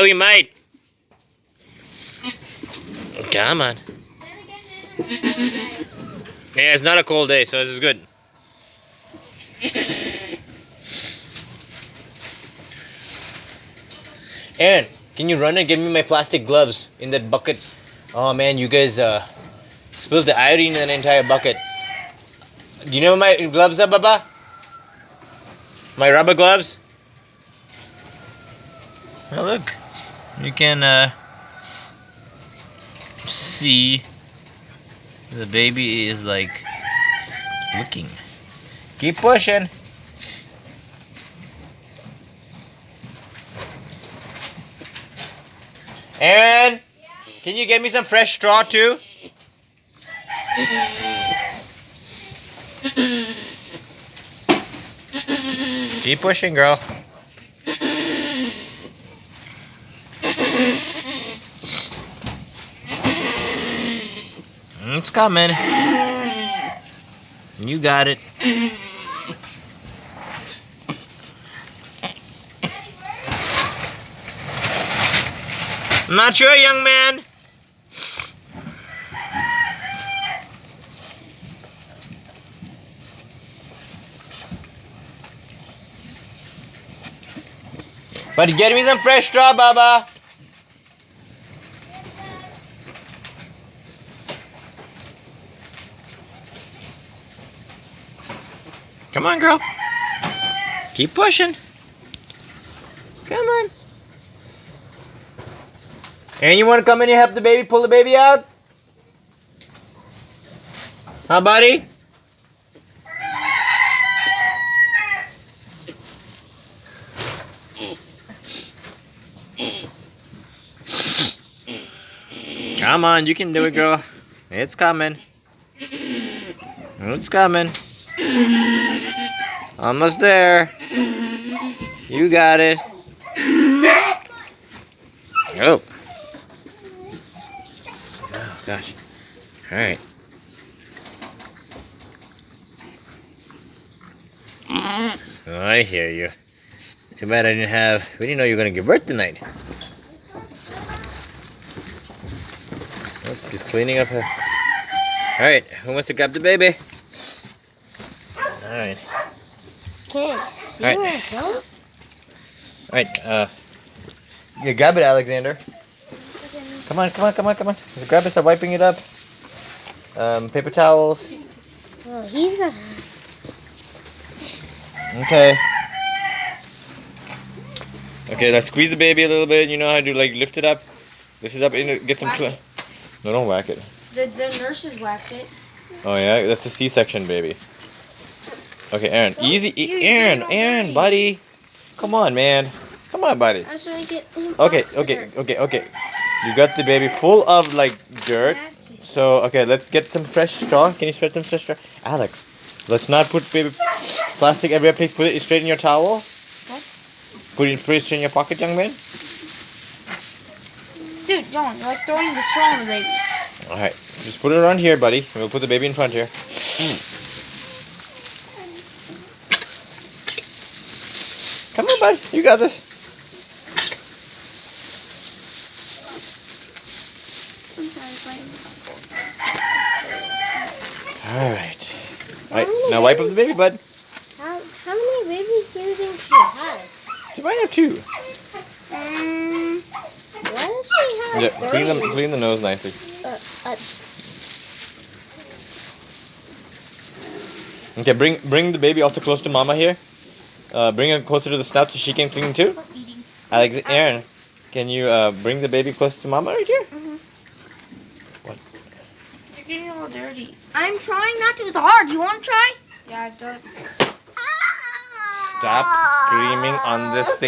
we might. Come on. Yeah, it's not a cold day, so this is good. Aaron, can you run and give me my plastic gloves in that bucket? Oh man, you guys spilled the iodine in an entire bucket. Do you know where my gloves are, Baba? My rubber gloves? Oh look, you can see the baby is like looking. Keep pushing. Aaron, can you get me some fresh straw too? Keep pushing, girl. It's coming. You got it. I'm not sure, young man. But get me some fresh straw, Baba. Come on, girl. Keep pushing. Come on. And you want to come in and help the baby pull the baby out? Huh, buddy? Come on, you can do it, girl. It's coming. It's coming. Almost there. You got it. Oh. Oh, gosh. Alright. Oh, I hear you. Too bad we didn't know you were going to give birth tonight. Oh, just cleaning up her. Alright, who wants to grab the baby? Alright. Okay, see where I go? Alright, you grab it, Alexander. Come on. Just grab it, start wiping it up. Paper towels. Well, he's gonna. Okay. Okay, let's squeeze the baby a little bit. You know how to like lift it up? Lift it up, get some... Whack it. No, don't whack it. The nurses whacked it. Oh yeah, that's a C-section, baby. Okay, Aaron, Don't easy. you Aaron, don't Aaron, worry. buddy. Come on, man. Come on, buddy. I was trying to get. Okay. You got the baby full of like dirt. So, okay, let's get some fresh straw. Can you spread some fresh straw? Alex, let's not put baby plastic everywhere. Please put it straight in your towel. What? Put it straight in your pocket, young man. Dude, John, you're like throwing the straw on the baby. Alright, just put it around here, buddy. We'll put the baby in front here. Come on, buddy. You got this. Alright. Alright, now wipe up the baby, bud. How many babies do you think she has? She might have two. What does she have? Yeah, clean the nose nicely. Okay, bring the baby also close to mama here. Bring her closer to the snout so she can clean too. Aaron, can you bring the baby close to mama right here? What? You're getting all dirty. I'm trying not to. It's hard. You want to try? Yeah, I've done it. Stop screaming on this thing.